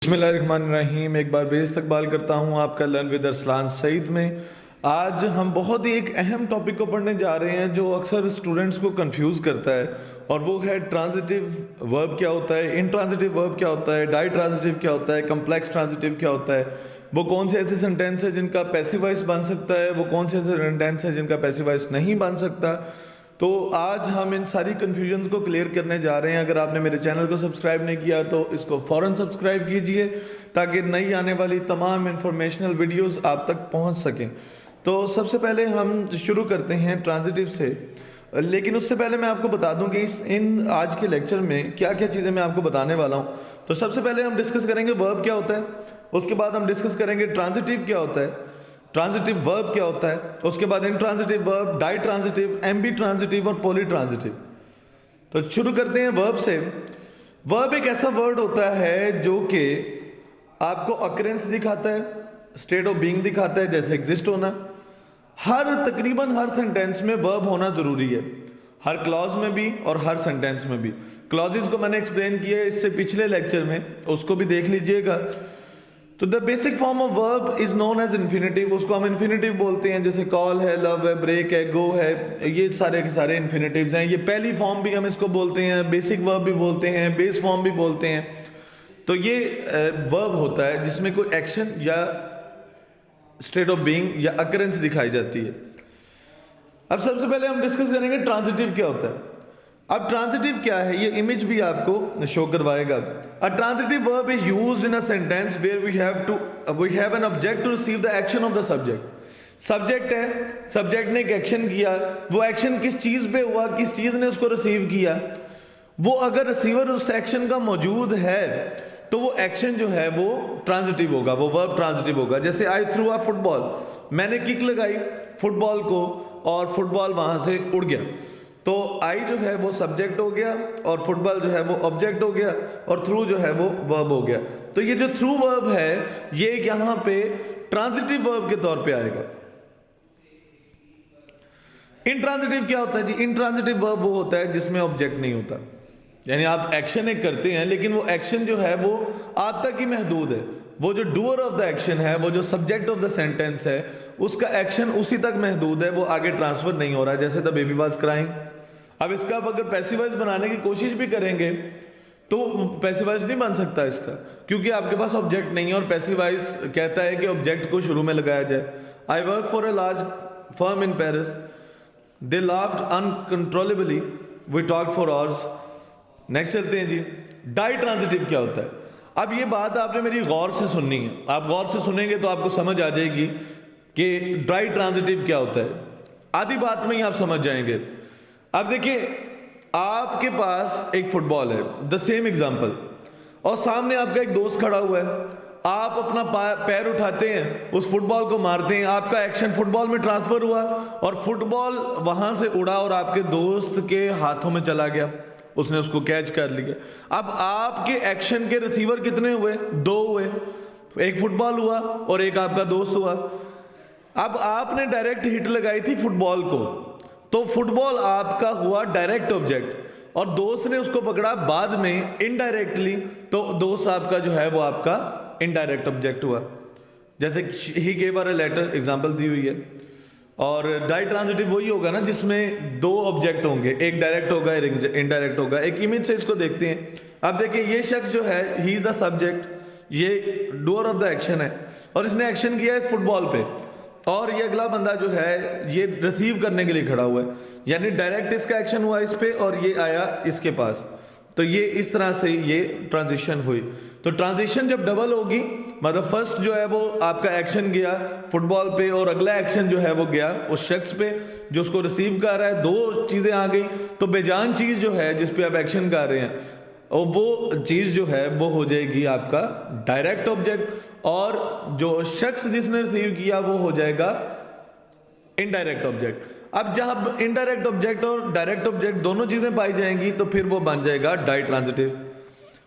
बिस्मिल्लाहिर्रहमानिर्रहीम। एक बार बेइस्तकबाल करता हूँ आपका लर्न विद अरसलान सईद में। आज हम बहुत ही एक अहम टॉपिक को पढ़ने जा रहे हैं जो अक्सर स्टूडेंट्स को कंफ्यूज करता है, और वो है ट्रांजिटिव वर्ब क्या होता है, इंट्रांजिटिव वर्ब क्या होता है, डाई ट्रांजिटिव क्या होता है, कम्प्लेक्स ट्रांजिटिव क्या होता है, वो कौन से ऐसे सेंटेंस है जिनका पैसिव वॉइस बन सकता है, वो कौन से ऐसे सेंटेंस है जिनका पैसिव वॉइस नहीं बन सकता। तो आज हम इन सारी कन्फ्यूजन्स को क्लियर करने जा रहे हैं। अगर आपने मेरे चैनल को सब्सक्राइब नहीं किया तो इसको फ़ौरन सब्सक्राइब कीजिए ताकि नई आने वाली तमाम इंफॉर्मेशनल वीडियोस आप तक पहुंच सकें। तो सबसे पहले हम शुरू करते हैं ट्रांजिटिव से, लेकिन उससे पहले मैं आपको बता दूं कि इन आज के लेक्चर में क्या क्या चीज़ें मैं आपको बताने वाला हूं। तो सबसे पहले हम डिस्कस करेंगे वर्ब क्या होता है, उसके बाद हम डिस्कस करेंगे ट्रांजिटिव क्या होता है, ट्रांजिटिव वर्ब क्या होता है, उसके बाद intransitive verb, ditransitive, ambitransitive और पॉली ट्रांजिटिव। तो शुरू करते हैं वर्ब से। वर्ब एक ऐसा वर्ड होता है जो कि आपको अकरेंस दिखाता है, स्टेट ऑफ बीइंग दिखाता है, जैसे एग्जिस्ट होना। तकरीबन हर सेंटेंस में वर्ब होना जरूरी है, हर क्लॉज में भी और हर सेंटेंस में भी। क्लॉजेस को मैंने एक्सप्लेन किया है इससे पिछले लेक्चर में, उसको भी देख लीजिएगा। तो the basic form of verb is known as infinitive, उसको हम इन्फिनेटिव बोलते हैं। जैसे कॉल है, लव है, ब्रेक है, गो है, ये सारे के सारे इन्फिनेटिव्स हैं। ये पहली फॉर्म भी हम इसको बोलते हैं, बेसिक वर्ब भी बोलते हैं, बेस फॉर्म भी बोलते हैं। तो ये वर्ब होता है जिसमें कोई एक्शन या स्टेट ऑफ बीइंग या अकरेंस दिखाई जाती है। अब सबसे पहले हम डिस्कस करेंगे ट्रांजिटिव क्या होता है। अब ट्रांजिटिव क्या है, ये इमेज भी आपको शो करवाएगा। A transitive verb is used in a sentence where we have an object to receive the action of the subject. Subject है, सब्जेक्ट ने एक एक्शन किया, वो एक्शन किस चीज पे हुआ, किस चीज ने उसको रिसीव किया, वो अगर रिसीवर उस एक्शन का मौजूद है तो वो एक्शन जो है वो ट्रांजिटिव होगा, वो वर्ब ट्रांजिटिव होगा। जैसे आई थ्रू अ फुटबॉल, मैंने किक लगाई फुटबॉल को और फुटबॉल वहां से उड़ गया, तो आई जो है वो सब्जेक्ट हो गया और फुटबॉल जो है वो ऑब्जेक्ट हो गया और थ्रू जो है वो वर्ब हो गया। तो ये जो थ्रू वर्ब है ये यहाँ पे ट्रांजिटिव वर्ब के तौर पे आएगा। इंट्रांजिटिव क्या होता है जी? इंट्रांजिटिव वर्ब वो होता है जिसमें ऑब्जेक्ट नहीं होता, यानी आप एक्शन एक करते हैं लेकिन वो एक्शन जो है वो आप तक ही महदूद है। वो जो डूअर ऑफ द एक्शन है, वो जो सब्जेक्ट ऑफ द सेंटेंस है, उसका एक्शन उसी तक महदूद है, वो आगे ट्रांसफर नहीं हो रहा है। जैसे द बेबी वाज क्राइंग। अब इसका आप अगर पैसिव वॉइस बनाने की कोशिश भी करेंगे तो पैसिव वॉइस नहीं बन सकता इसका, क्योंकि आपके पास ऑब्जेक्ट नहीं है। और पैसिव वॉइस कहता है कि ऑब्जेक्ट को शुरू में लगाया जाए। I work for a large firm in Paris, they laughed uncontrollably, we talked for hours. Next चलते हैं जी, डाई ट्रांजिटिव क्या होता है। अब ये बात आपने मेरी गौर से सुननी है, आप गौर से सुनेंगे तो आपको समझ आ जाएगी कि डाई ट्रांजिटिव क्या होता है। आधी बात में ही आप समझ जाएंगे। अब देखिए, आपके पास एक फुटबॉल है, द सेम एग्जांपल, और सामने आपका एक दोस्त खड़ा हुआ है। आप अपना पैर उठाते हैं, उस फुटबॉल को मारते हैं, आपका एक्शन फुटबॉल में ट्रांसफर हुआ और फुटबॉल वहां से उड़ा और आपके दोस्त के हाथों में चला गया, उसने उसको कैच कर लिया। अब आपके एक्शन के रिसीवर कितने हुए? दो हुए, एक फुटबॉल हुआ और एक आपका दोस्त हुआ। अब आपने डायरेक्ट हिट लगाई थी फुटबॉल को, तो फुटबॉल आपका हुआ डायरेक्ट ऑब्जेक्ट और दोस्त ने उसको पकड़ा बाद में इनडायरेक्टली, तो दोस्त आपका जो है वो आपका इनडायरेक्ट ऑब्जेक्ट हुआ। जैसे ही gave us a letter example दी हुई है। और डाई ट्रांजिटिव वही होगा ना जिसमें दो ऑब्जेक्ट होंगे, एक डायरेक्ट होगा एक इनडायरेक्ट होगा। एक इमेज से इसको देखते हैं। अब देखिए, ये शख्स जो है ही इज द सब्जेक्ट, ये डूअर ऑफ द एक्शन है और इसने एक्शन किया इस फुटबॉल पे, और ये अगला बंदा जो है ये रिसीव करने के लिए खड़ा हुआ है, यानी डायरेक्ट इसका एक्शन हुआ इस पे और ये आया इसके पास। तो ये इस तरह से ये ट्रांजिशन हुई। तो ट्रांजिशन जब डबल होगी, मतलब फर्स्ट जो है वो आपका एक्शन गया फुटबॉल पे और अगला एक्शन जो है वो गया उस शख्स पे जो उसको रिसीव कर रहा है, दो चीजें आ गई, तो बेजान चीज जो है जिस पे आप एक्शन कर रहे हैं और वो चीज जो है वो हो जाएगी आपका डायरेक्ट ऑब्जेक्ट, और जो शख्स जिसने रिसीव किया वो हो जाएगा इनडायरेक्ट ऑब्जेक्ट। अब जब इनडायरेक्ट ऑब्जेक्ट और डायरेक्ट ऑब्जेक्ट दोनों चीजें पाई जाएंगी तो फिर वो बन जाएगा डाई ट्रांजिटिव।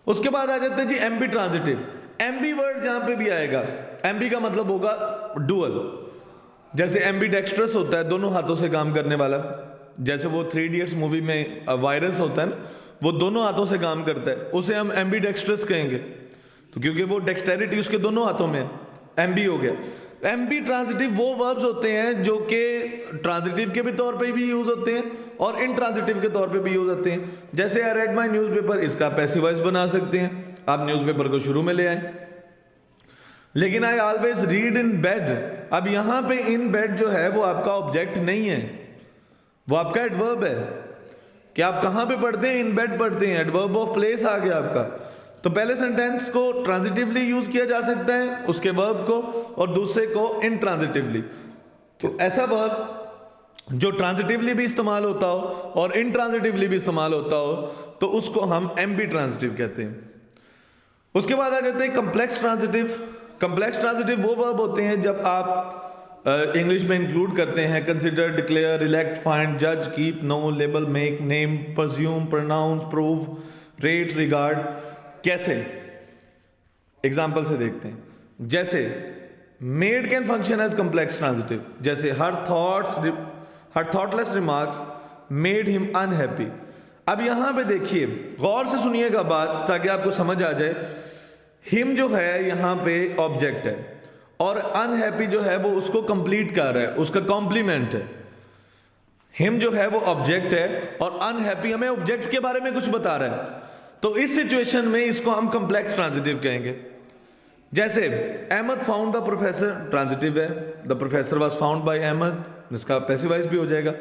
उसके बाद आ जाते हैं जी एम्बी ट्रांजिटिव। एम्बी वर्ड जहां पे भी आएगा, एम्बी का मतलब होगा डुअल। जैसे एम्बी डेक्स्ट्रस होता है, दोनों हाथों से काम करने वाला। जैसे वो 3 इडियट्स मूवी में वायरस होता है ना, वो दोनों हाथों से काम करता है, उसे हम एम्बी डेक्स्ट्रस कहेंगे। तो क्योंकि वो डेक्सटेरिटी उसके दोनों हाथों में है, एमबी हो गया। एमबी ट्रांजिटिव वो वर्ब्स होते हैं जो कि ट्रांजिटिव के भी तौर पे भी यूज होते हैं और इंट्रांजिटिव के तौर पे भी यूज होते हैं। जैसे आई रेड माई न्यूज़पेपर, इसका पैसिव वॉइस बना सकते हैं, आप न्यूज़पेपर को शुरू में ले आए। लेकिन I always read in bed, अब यहां पे इन बेड जो है वो आपका ऑब्जेक्ट नहीं है, वो आपका एडवर्ब है कि आप कहां पे पढ़ते हैं, इन बेड पढ़ते हैं, एडवर्ब ऑफ प्लेस आ गया आपका। तो पहले सेंटेंस को ट्रांजिटिवली यूज किया जा सकता है, उसके वर्ब को, और दूसरे को इंट्रांजिटिवली। तो ऐसा वर्ब जो ट्रांजिटिवली भी इस्तेमाल होता हो और इंट्रांजिटिवली भी इस्तेमाल होता हो तो उसको हम एम्बी ट्रांजिटिव कहते हैं। उसके बाद आ जाते हैं कम्प्लेक्स ट्रांजिटिव। कम्प्लेक्स ट्रांजिटिव वो वर्ब होते हैं जब आप इंग्लिश में इंक्लूड करते हैं कंसिडर, डिक्लेयर, इलेक्ट, फाइंड, जज, keep, know, label, make, name, presume, pronounce, prove, rate, regard. कैसे? एग्जाम्पल से देखते हैं। जैसे made can function as complex transitive, जैसे her thoughtless remarks made him unhappy. अब यहां पे देखिए, गौर से सुनिएगा बात ताकि आपको समझ आ जाए। हिम जो है यहां पे ऑब्जेक्ट है और अनहैप्पी जो है वो उसको कंप्लीट कर रहा है, उसका कॉम्प्लीमेंट है। हिम जो है वो ऑब्जेक्ट है और अनहैप्पी हमें ऑब्जेक्ट के बारे में कुछ बता रहा है। तो इस सिचुएशन में इसको हम कम्प्लेक्स ट्रांजिटिव कहेंगे। जैसे Ahmed found the professor, transitive है, the professor was found by Ahmed, इसका पैसिव वॉइस भी हो जाएगा।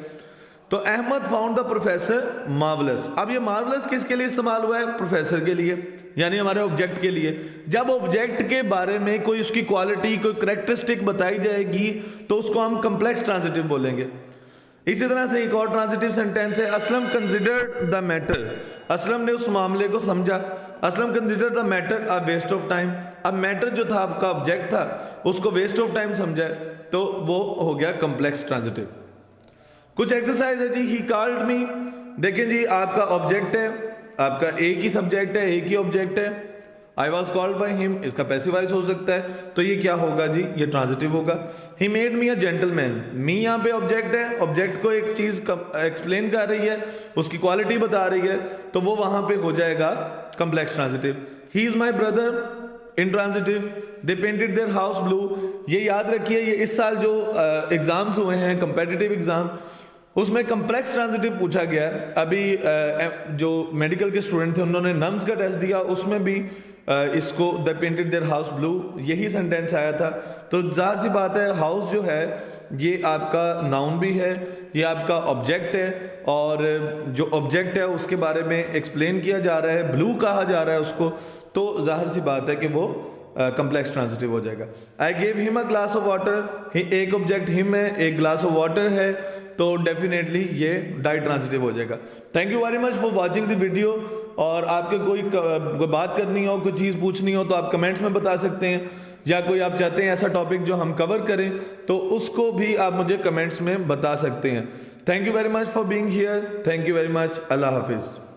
तो Ahmed found the professor marvellous. अब ये मार्वलस किसके लिए इस्तेमाल हुआ है? प्रोफेसर के लिए, यानी हमारे ऑब्जेक्ट के लिए। जब ऑब्जेक्ट के बारे में कोई उसकी क्वालिटी, कोई कैरेक्टरिस्टिक बताई जाएगी तो उसको हम कम्प्लेक्स ट्रांजिटिव बोलेंगे। इसी तरह से एक और ट्रांजिटिव सेंटेंस है, Aslam considered the matter, Aslam ने उस मामले को समझा। Aslam considered the matter a waste of time. अब मैटर जो था आपका ऑब्जेक्ट था, उसको वेस्ट ऑफ टाइम समझा, तो वो हो गया कम्प्लेक्स ट्रांजिटिव। कुछ एक्सरसाइज है जी। ही कॉल्ड मी, देखें जी आपका ऑब्जेक्ट है, आपका एक ही सब्जेक्ट है, एक ही ऑब्जेक्ट है। I was called by him, इसका पैसिव वॉइस हो सकता है, तो ये क्या होगा जी? ये ट्रांजिटिव होगा। He made me a gentleman, मी यहाँ पे ऑब्जेक्ट है, ऑब्जेक्ट को एक चीज एक्सप्लेन कर रही है, उसकी क्वालिटी बता रही है, तो वो वहां पे हो जाएगा complex transitive. He is my brother, intransitive. They painted their house blue, ये याद रखिए, ये इस साल जो एग्जाम्स हुए हैं, कंपेटिटिव एग्जाम, उसमें कम्प्लेक्स ट्रांजिटिव पूछा गया। अभी जो मेडिकल के स्टूडेंट थे उन्होंने नम्स का टेस्ट दिया, उसमें भी इसको the painted their house blue यही सेंटेंस आया था। तो जाहिर सी बात है, हाउस जो है ये आपका नाउन भी है, ये आपका ऑब्जेक्ट है, और जो ऑब्जेक्ट है उसके बारे में एक्सप्लेन किया जा रहा है, ब्लू कहा जा रहा है उसको, तो जाहिर सी बात है कि वो कम्प्लेक्स ट्रांजिटिव हो जाएगा। I gave him a glass of water, एक ऑब्जेक्ट हिम है, एक ग्लास ऑफ वाटर है, तो डेफिनेटली ये डाई ट्रांजिटिव हो जाएगा। Thank you very much for watching the video. और आपके कोई बात करनी हो, कोई चीज़ पूछनी हो तो आप कमेंट्स में बता सकते हैं, या कोई आप चाहते हैं ऐसा टॉपिक जो हम कवर करें तो उसको भी आप मुझे कमेंट्स में बता सकते हैं। Thank you very much for being here. Thank you very much. अल्लाह हाफिज़।